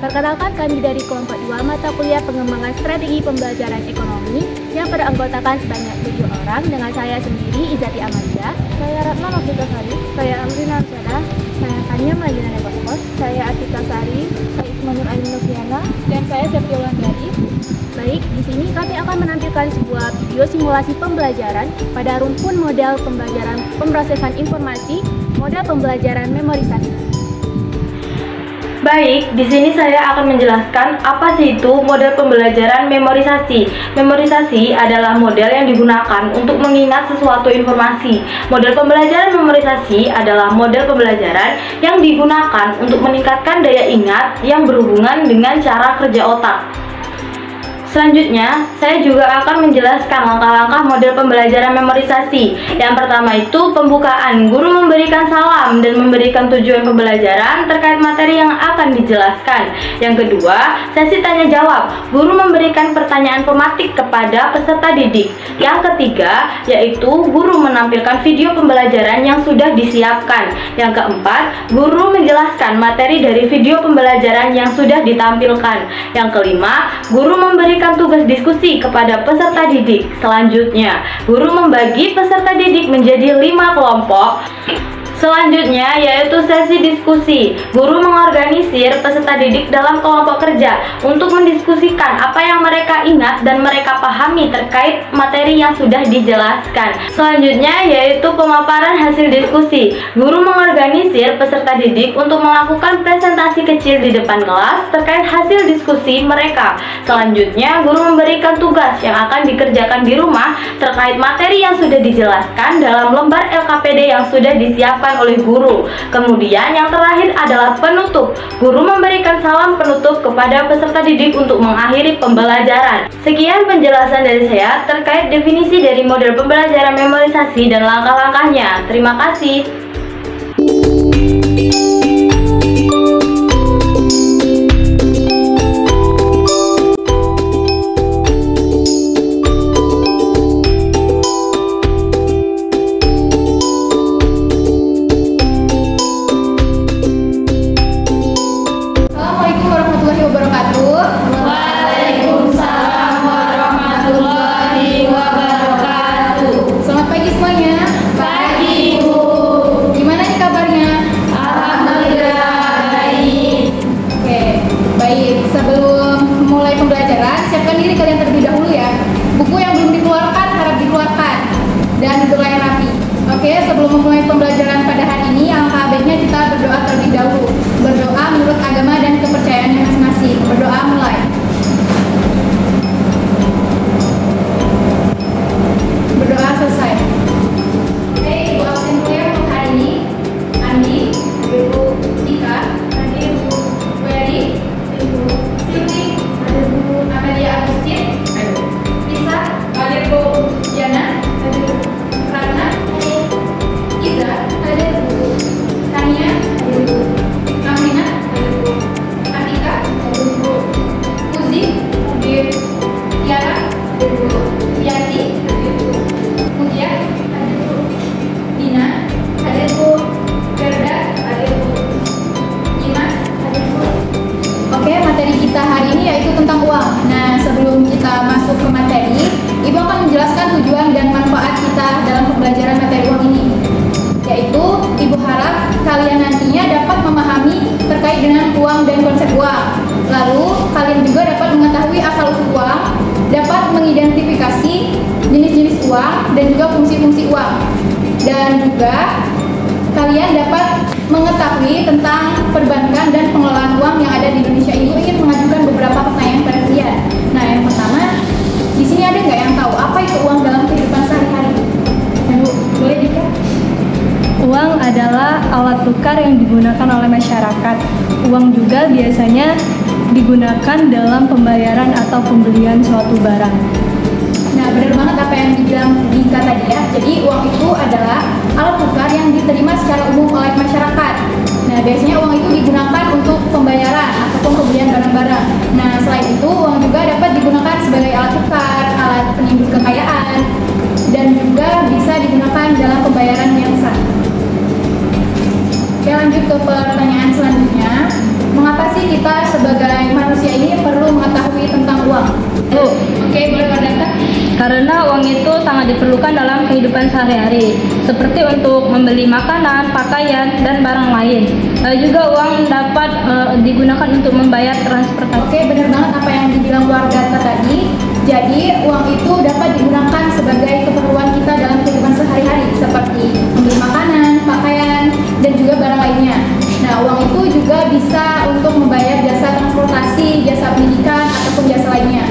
Perkenalkan, kami dari kelompok 2 mata kuliah pengembangan strategi pembelajaran ekonomi yang beranggotakan sebanyak 7 orang dengan saya sendiri, Izati Amalia, saya Ratna Novita Sari, saya Amrina Amsyada, saya Tanya Malina Nebakos, saya Atika Sari, saya Ismanur Ayu Noviana, dan saya Septia Wulandari. Baik, di sini kami akan menampilkan sebuah video simulasi pembelajaran pada rumpun model pembelajaran pemrosesan informasi, model pembelajaran memorisasi. Baik, di sini saya akan menjelaskan apa sih itu model pembelajaran memorisasi. Memorisasi adalah model yang digunakan untuk mengingat sesuatu informasi. Model pembelajaran memorisasi adalah model pembelajaran yang digunakan untuk meningkatkan daya ingat yang berhubungan dengan cara kerja otak. Selanjutnya, saya juga akan menjelaskan langkah-langkah model pembelajaran memorisasi. Yang pertama itu pembukaan. Guru memberikan salam dan memberikan tujuan pembelajaran terkait materi yang akan dijelaskan. Yang kedua, sesi tanya jawab. Guru memberikan pertanyaan pematik kepada peserta didik. Yang ketiga, yaitu guru menampilkan video pembelajaran yang sudah disiapkan. Yang keempat, guru menjelaskan materi dari video pembelajaran yang sudah ditampilkan. Yang kelima, guru memberikan tugas diskusi kepada peserta didik. Selanjutnya, guru membagi peserta didik menjadi 5 kelompok. Selanjutnya yaitu sesi diskusi. Guru mengorganisir peserta didik dalam kelompok kerja untuk mendiskusikan apa yang mereka ingat dan mereka pahami terkait materi yang sudah dijelaskan. Selanjutnya yaitu pemaparan hasil diskusi. Guru mengorganisir peserta didik untuk melakukan presentasi kecil di depan kelas terkait hasil diskusi mereka. Selanjutnya, guru memberikan tugas yang akan dikerjakan di rumah terkait materi yang sudah dijelaskan dalam lembar LKPD yang sudah disiapkan oleh guru. Kemudian yang terakhir adalah penutup. Guru memberikan salam penutup kepada peserta didik untuk mengakhiri pembelajaran. Sekian penjelasan dari saya terkait definisi dari model pembelajaran memorisasi dan langkah-langkahnya. Terima kasih. Sebelum mulai pembelajaran, siapkan diri kalian terlebih dahulu ya. Buku yang belum dikeluarkan harap dikeluarkan dan berlayar rapi. Oke, sebelum memulai pembelajaran pada hari ini, alangkah baiknya kita berdoa terlebih dahulu. Berdoa menurut agama dan kepercayaannya masing-masing. Berdoa mulai. Berdoa selesai. Oke, ibu absen kuliah untuk hari ini. Andi, Ibu Tika, tadi Ibu Weri, Ibu Siti, ada Bu Amalia Agustin, Lisa, ada Bu Diana, ada Bu Ratna, Iza, ada Bu Tania, ada Bu Amrina, ada Bu Atika, ada Bu Uzi, ada Tiara, ada Bu Yati, ada Bu Mutia, ada Bu Dina, ada Bu Gerda, ada Bu Dimas, ada Bu. Oke, materi kita hari ini yaitu tentang uang. Nah, sebelum kita masuk ke materi, Ibu akan menjelaskan tujuan dan manfaat kita dalam pembelajaran materi uang ini. Yaitu, Ibu harap kalian nantinya dapat memahami terkait dengan uang dan konsep uang. Lalu, kalian juga dapat mengetahui asal-usul uang, dapat mengidentifikasi jenis-jenis uang dan juga fungsi-fungsi uang. Dan juga, kalian dapat mengetahui tentang perbankan dan pengelolaan uang yang ada di Indonesia. Ibu ingin mengajukan beberapa pertanyaan pada kalian. Nah, yang pertama, di sini ada nggak yang tahu apa itu uang dalam kehidupan sehari-hari? Ibu, boleh dikit? Uang adalah alat tukar yang digunakan oleh masyarakat. Uang juga biasanya digunakan dalam pembayaran atau pembelian suatu barang. Nah, benar banget apa yang dibilang Dika tadi ya. Jadi uang itu adalah alat tukar yang diterima secara umum oleh masyarakat. Nah, biasanya uang itu digunakan untuk pembayaran ataupun pembelian barang-barang. Nah, selain itu uang juga dapat digunakan sebagai alat tukar, alat penimbun kekayaan, dan juga bisa digunakan dalam pembayaran yang sah. Oke, lanjut ke pertanyaan selanjutnya. Mengapa sih kita sebagai diperlukan dalam kehidupan sehari-hari, seperti untuk membeli makanan, pakaian, dan barang lain. Juga uang dapat digunakan untuk membayar transportasi. Oke, benar banget apa yang dibilang warga tadi. Jadi, uang itu dapat digunakan sebagai keperluan kita dalam kehidupan sehari-hari, seperti membeli makanan, pakaian, dan juga barang lainnya. Nah, uang itu juga bisa untuk membayar jasa transportasi, jasa pendidikan, ataupun jasa lainnya.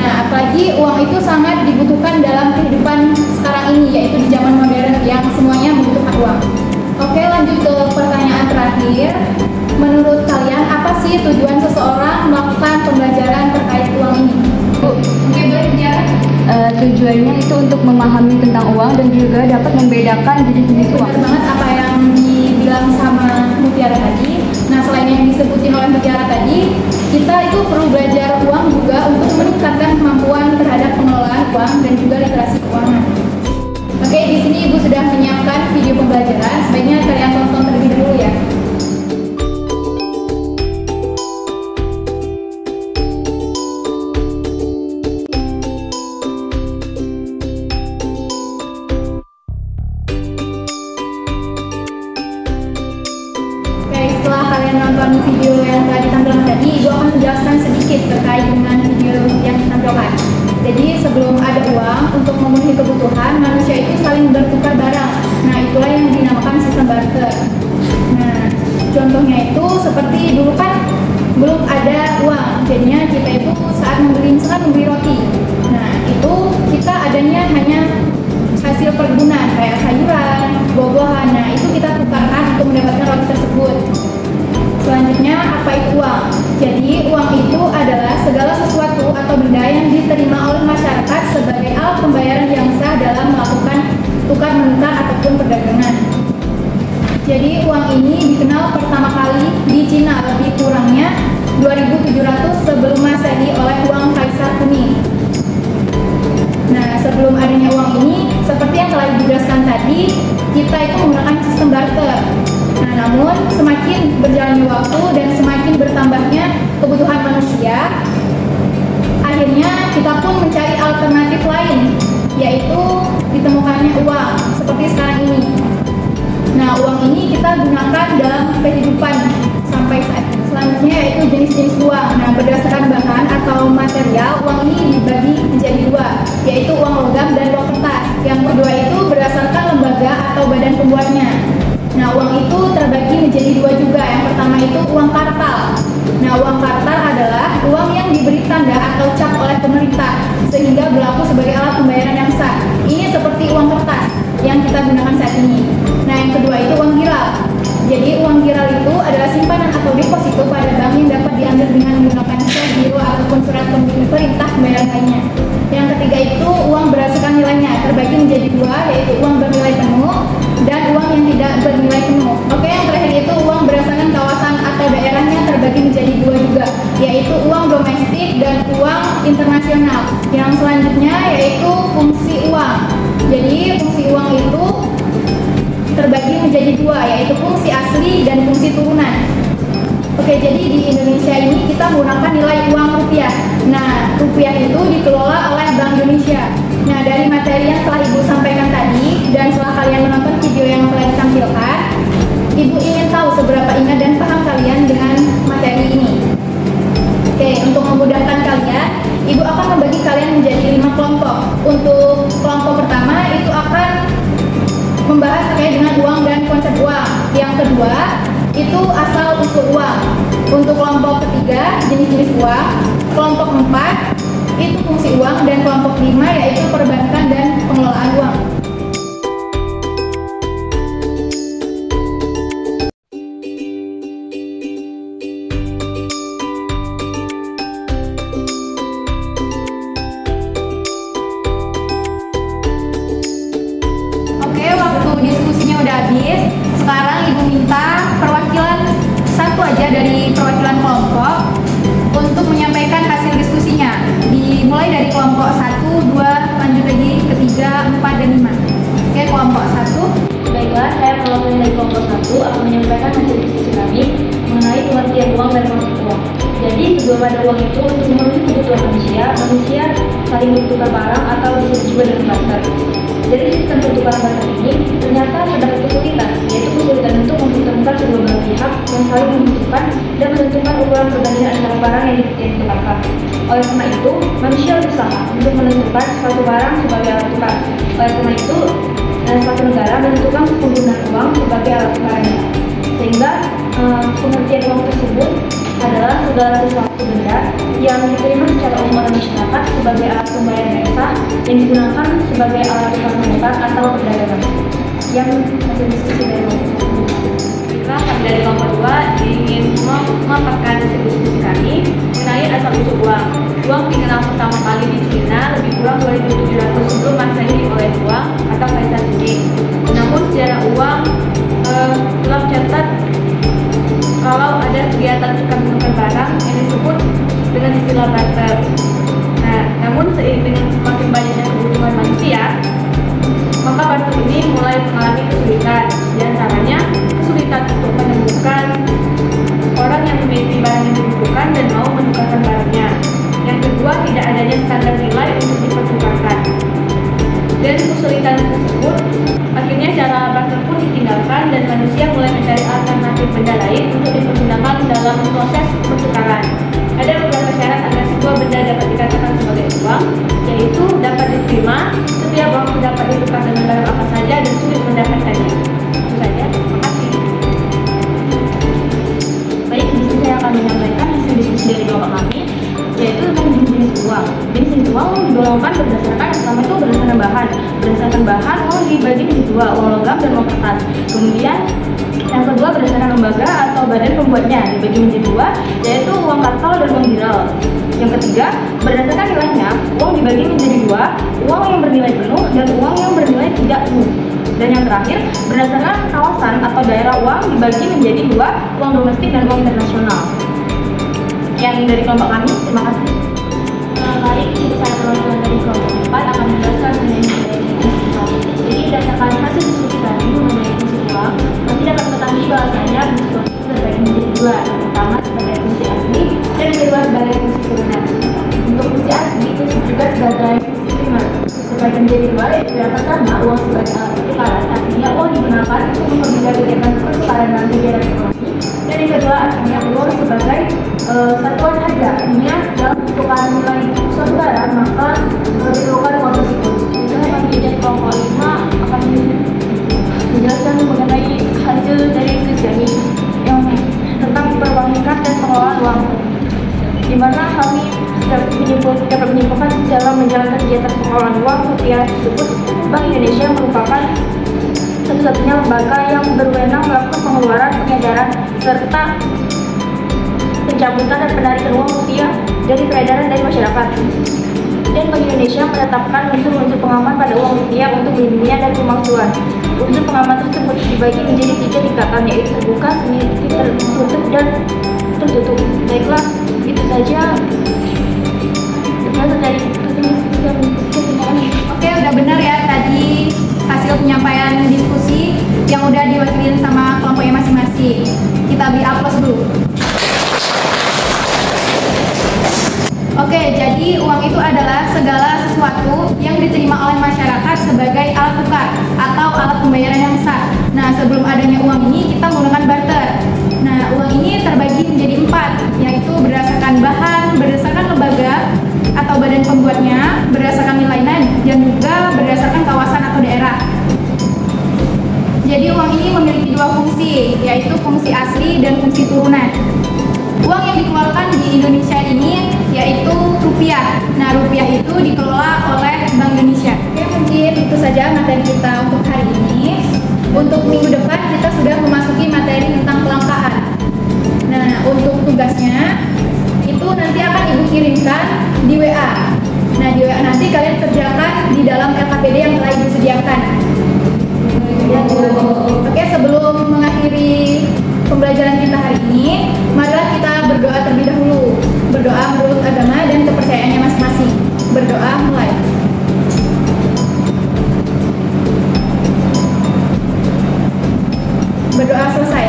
Nah, apalagi uang itu sangat dibutuhkan dalam kehidupan sekarang ini, yaitu di zaman modern yang semuanya membutuhkan uang. Oke, lanjut ke pertanyaan terakhir. Menurut kalian, apa sih tujuan seseorang melakukan pembelajaran terkait uang ini? Oke, boleh bicara? Tujuannya itu untuk memahami tentang uang dan juga dapat membedakan jenis-jenis uang. Benar banget apa yang dibilang sama Mutiara tadi. Nah, selain yang disebutin oleh Mutiara tadi, kita itu perlu belajar uang juga untuk meningkatkan kemampuan terhadap pengelolaan uang dan juga literasi keuangan. Oke, di sini Ibu sudah menyiapkan video pembelajaran. Sebaiknya kalian tonton terlebih dahulu ya. Setelah kalian nonton video yang telah ditampilkan tadi, Ibu akan menjelaskan sedikit terkait dengan video yang ditampilkan. Jadi sebelum ada uang untuk memenuhi kebutuhan, manusia itu saling bertukar barang. Nah, itulah yang dinamakan sistem barter. Nah, contohnya itu seperti dulu kan belum ada uang, jadinya kita itu saat membeli roti. Nah, itu kita adanya hanya hasil perkebunan kayak sayuran, buah-buahan. Nah, itu kita tukarkan untuk mendapatkan roti tersebut. Selanjutnya, apa itu uang? Jadi, uang itu adalah segala sesuatu atau benda yang diterima oleh masyarakat sebagai alat pembayaran yang sah dalam melakukan tukar-menukar ataupun perdagangan. Jadi, uang ini dikenal pertama kali di Cina, lebih kurangnya 2700 sebelum Masehi oleh uang Kaisar Kuning. Nah, sebelum adanya uang ini, seperti yang telah dijelaskan tadi, kita itu menggunakan sistem barter. Nah, namun semakin berjalannya waktu dan semakin bertambahnya kebutuhan manusia, akhirnya kita pun mencari alternatif lain, yaitu ditemukannya uang, seperti sekarang ini. Nah, uang ini kita gunakan dalam kehidupan sampai saat ini. Selanjutnya yaitu jenis-jenis uang. Nah, berdasarkan bahan atau material, uang ini dibagi menjadi dua, yaitu uang logam dan uang kertas. Yang kedua itu berdasarkan lembaga atau badan pembuatnya. Nah, uang itu terbagi menjadi dua juga. Yang pertama itu uang kartal. Nah, uang kartal adalah uang yang diberi tanda atau cap oleh pemerintah sehingga berlaku sebagai alat pembayaran yang sah. Ini seperti uang kertas yang kita gunakan saat ini. Nah, yang kedua itu uang giral. Jadi, uang giral itu adalah simpanan atau deposito pada bank yang dapat diambil dengan menggunakan sel giro ataupun surat perintah pembayaran lainnya. Yang ketiga itu uang berdasarkan nilainya, terbagi menjadi dua, yaitu uang bernilai penuh dan uang yang tidak bernilai penuh. Oke, yang terakhir itu uang berdasarkan kawasan atau daerahnya, terbagi menjadi dua juga, yaitu uang domestik dan uang internasional. Yang selanjutnya yaitu fungsi uang. Jadi fungsi uang itu terbagi menjadi dua, yaitu fungsi asli dan fungsi turunan. Oke, jadi di Indonesia ini kita menggunakan nilai uang rupiah. Nah, rupiah itu dikelola oleh Bank Indonesia. Nah, dari materi yang telah Ibu sampaikan tadi dan setelah kalian menonton video yang telah ditampilkan, Ibu ingin tahu seberapa ingat dan paham kalian dengan materi ini. Oke, untuk memudahkan kalian, Ibu akan membagi kalian menjadi 5 kelompok. Untuk kelompok pertama itu akan membahas terkait dengan uang dan konsep uang. Yang kedua itu asal usul uang. Untuk kelompok ketiga jenis-jenis uang. Kelompok 4 itu fungsi uang, dan kelompok 5 yaitu perbankan dan pengelolaan uang. Oke, waktu diskusinya udah habis. Sekarang Ibu minta perwakilan satu aja dari perwakilan kelompok untuk menyampaikan hasil diskusinya. Dimulai dari kelompok 1, 2, lanjut lagi ke 3, 4, dan 5. Oke, kelompok 1. Baiklah, saya perwakilan dari kelompok 1 akan menyampaikan hasil diskusi kami mengenai pengertian uang dan konsep uang. Jadi belum ada uang itu untuk memenuhi kebutuhan manusia saling bertukar barang atau disebut juga dengan barter. Dari sistem pertukaran barter ini ternyata terdapat kesulitan, yaitu kesulitan untuk mempertemukan kedua belah pihak yang saling membutuhkan dan menentukan ukuran perbandingan antara barang yang ditukarkan. Oleh karena itu, manusia berusaha untuk menentukan suatu barang sebagai alat tukar. Oleh karena itu, suatu negara menentukan penggunaan uang sebagai alat tukarnya, sehingga pengertian uang tersebut adalah segala sesuatu benda yang diterima secara umum oleh masyarakat sebagai alat pembayaran yang sah yang digunakan sebagai alat tukar menukar atau perdagangan. Yang hasil diskusi dari dari kelompok 2 ingin memaparkan diskusi kami mengenai asal-usul uang. Uang dikenal pertama kali di Cina lebih kurang 2700 sebelum Masehi oleh uang atau kaisar Qing. Namun sejarah uang telah mencatat kalau ada kegiatan tukar menukar barang yang disebut dengan istilah barter. Nah, namun seiring dengan semakin banyaknya kebutuhan manusia, maka barter ini mulai mengalami kesulitan. Di antaranya kesulitan untuk menemukan orang yang memiliki barang yang dibutuhkan dan mau menukarkan barangnya. Yang kedua, tidak adanya standar nilai untuk dipertukarkan. Dan kesulitan tersebut, akhirnya cara barter pun ditinggalkan dan manusia mulai mencari alternatif benda lain untuk dipergunakan dalam proses pertukaran. Ada beberapa syarat agar sebuah benda dapat dikatakan sebagai uang, yaitu dapat diterima, setiap waktu dapat ditukar dengan barang apa saja dan sulit mendapatkannya. Itu saja, terima kasih. Baik, di sini saya akan menyampaikan hasil diskusi dari kelompok kami, yaitu tentang jenis uang. Jenis uang digolongkan berdasarkan pertama itu berdasarkan bahan uang dibagi menjadi dua, uang logam dan uang kertas. Kemudian yang kedua berdasarkan lembaga atau badan pembuatnya dibagi menjadi dua, yaitu uang kartal dan uang viral. Yang ketiga berdasarkan nilainya, uang dibagi menjadi dua, uang yang bernilai penuh dan uang yang bernilai tidak penuh. Dan yang terakhir berdasarkan kawasan atau daerah uang dibagi menjadi dua, uang domestik dan uang internasional. Sekian dari kelompok kami, terima kasih. Baik, saya teman-teman dari kelompok 4 akan menjelaskan mengenai Jadi berdasarkan hasil diskusi tadi mengenai fungsi uang, nanti dapat mengetahui bahwasanya fungsi uang itu terbagi menjadi dua, yang pertama sebagai fungsi asli dan yang kedua sebagai fungsi turunan. Untuk fungsi asli itu juga sebagai fungsi primer. Terbagi menjadi dua, yaitu yang pertama uang sebagai alat pertukaran, artinya uang digunakan untuk mempermudah kegiatan pertukaran dalam kegiatan ekonomi. Dan yang kedua artinya uang sebagai satuan harga, artinya dalam pertukaran nilai suatu barang maka diperlukan uang tersebut. Misalnya kami dari kelompok 5 akan menjelaskan mengenai hasil dari diskusi kami yang tentang perbankan dan pengelolaan uang, di mana kami dapat menyimpulkan dalam menjalankan kegiatan pengelolaan uang rupiah tersebut, Bank Indonesia merupakan satu-satunya lembaga yang berwenang melakukan pengeluaran, pengedaran, serta pencabutan dan penarikan uang rupiah dari peredaran dari masyarakat. Dan Bank Indonesia menetapkan unsur-unsur pengaman pada uang rupiah untuk melindunginya dari pemalsuan. Unsur pengaman tersebut dibagi menjadi 3 tingkatan, yaitu terbuka, semi tertutup, dan tertutup. Baiklah, itu saja. Oke, udah benar ya tadi hasil penyampaian diskusi yang udah diwakilin sama kelompoknya masing-masing. Kita beri aplaus dulu. Oke, jadi uang itu adalah segala sesuatu yang diterima oleh masyarakat sebagai alat tukar atau alat pembayaran yang sah. Nah, sebelum adanya uang ini kita menggunakan barter. Nah, uang ini terbagi menjadi 4, yaitu berdasarkan bahan, berdasarkan lembaga atau badan pembuatnya, berdasarkan nilainya, dan juga berdasarkan kawasan atau daerah. Jadi uang ini memiliki 2 fungsi, yaitu fungsi asli dan fungsi turunan. Uang yang dikeluarkan di Indonesia ini yaitu rupiah. Nah, rupiah itu dikelola oleh Bank Indonesia. Oke, mungkin itu saja materi kita untuk hari ini. Untuk minggu depan kita sudah memasuki materi tentang kelangkaan. Nah, untuk tugasnya itu nanti akan Ibu kirimkan di WA. Nah, di WA nanti kalian kerjakan di dalam LKPD yang telah Ibu sediakan. Oke, sebelum mengakhiri pembelajaran kita hari ini, marilah kita berdoa terlebih dahulu. Berdoa menurut agama dan kepercayaannya masing-masing. Berdoa mulai. Berdoa selesai.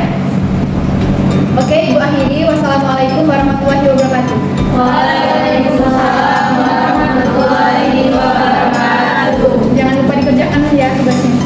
Oke, Ibu akhiri. Wassalamualaikum warahmatullahi wabarakatuh. Waalaikumsalam warahmatullahi wabarakatuh. Jangan lupa dikerjakan ya tugasnya.